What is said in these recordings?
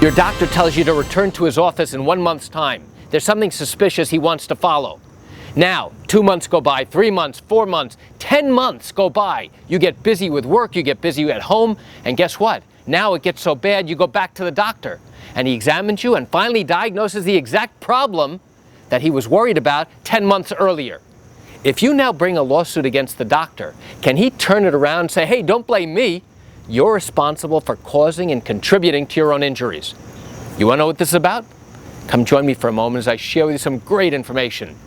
Your doctor tells you to return to his office in 1 month's time. There's something suspicious he wants to follow. Now, 2 months go by, 3 months, 4 months, 10 months go by. You get busy with work, you get busy at home, and guess what? Now it gets so bad you go back to the doctor, and he examines you and finally diagnoses the exact problem that he was worried about 10 months earlier. If you now bring a lawsuit against the doctor, can he turn it around and say, hey, don't blame me, you're responsible for causing and contributing to your own injuries? You want to know what this is about? Come join me for a moment as I share with you some great information.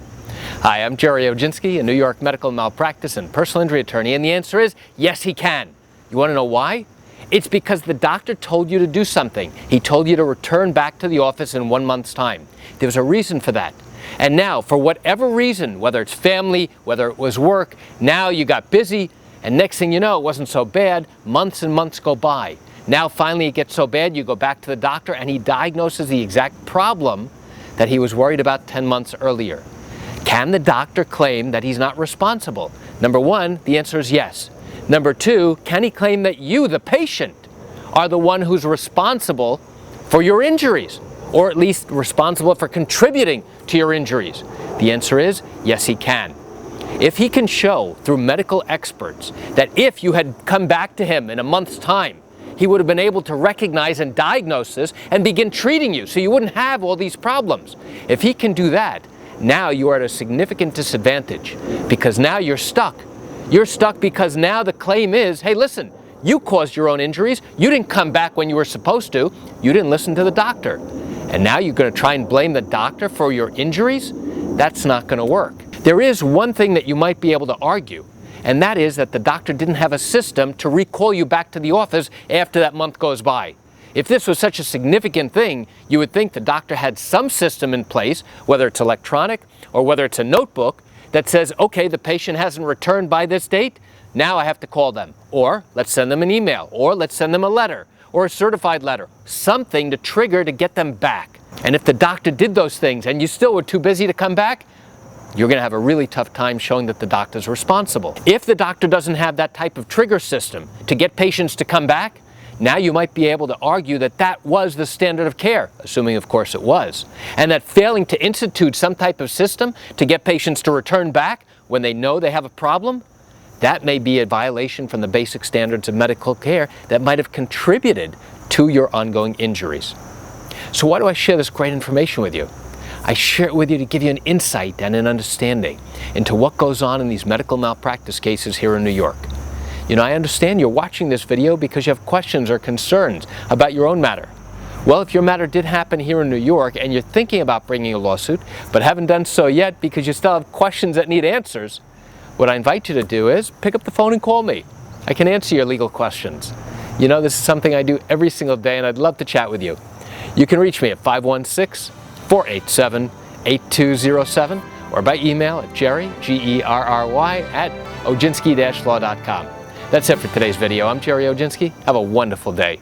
Hi, I'm Gerry Oginski, a New York medical malpractice and personal injury attorney, and the answer is yes, he can. You want to know why? It's because the doctor told you to do something. He told you to return back to the office in 1 month's time. There was a reason for that. And now, for whatever reason, whether it's family, whether it was work, now you got busy, and next thing you know, it wasn't so bad. Months and months go by. Now finally it gets so bad, you go back to the doctor and he diagnoses the exact problem that he was worried about 10 months earlier. Can the doctor claim that he's not responsible? Number one, the answer is yes. Number two, can he claim that you, the patient, are the one who's responsible for your injuries, or at least responsible for contributing to your injuries? The answer is yes, he can. If he can show through medical experts that if you had come back to him in a month's time, he would have been able to recognize and diagnose this and begin treating you so you wouldn't have all these problems. If he can do that, now you are at a significant disadvantage because now you're stuck. You're stuck because now the claim is, hey, listen, you caused your own injuries. You didn't come back when you were supposed to. You didn't listen to the doctor. And now you're going to try and blame the doctor for your injuries? That's not going to work. There is one thing that you might be able to argue, and that is that the doctor didn't have a system to recall you back to the office after that month goes by. If this was such a significant thing, you would think the doctor had some system in place, whether it's electronic or whether it's a notebook, that says, okay, the patient hasn't returned by this date, now I have to call them. Or let's send them an email, or let's send them a letter, or a certified letter, something to trigger to get them back. And if the doctor did those things and you still were too busy to come back, you're going to have a really tough time showing that the doctor's responsible. If the doctor doesn't have that type of trigger system to get patients to come back, now you might be able to argue that that was the standard of care, assuming of course it was, and that failing to institute some type of system to get patients to return back when they know they have a problem, that may be a violation from the basic standards of medical care that might have contributed to your ongoing injuries. So why do I share this great information with you? I share it with you to give you an insight and an understanding into what goes on in these medical malpractice cases here in New York. You know, I understand you're watching this video because you have questions or concerns about your own matter. Well, if your matter did happen here in New York and you're thinking about bringing a lawsuit, but haven't done so yet because you still have questions that need answers, what I invite you to do is pick up the phone and call me. I can answer your legal questions. You know, this is something I do every single day and I'd love to chat with you. You can reach me at 516-487-8207 or by email at Gerry, Gerry, at oginski-law.com. That's it for today's video. I'm Gerry Oginski. Have a wonderful day.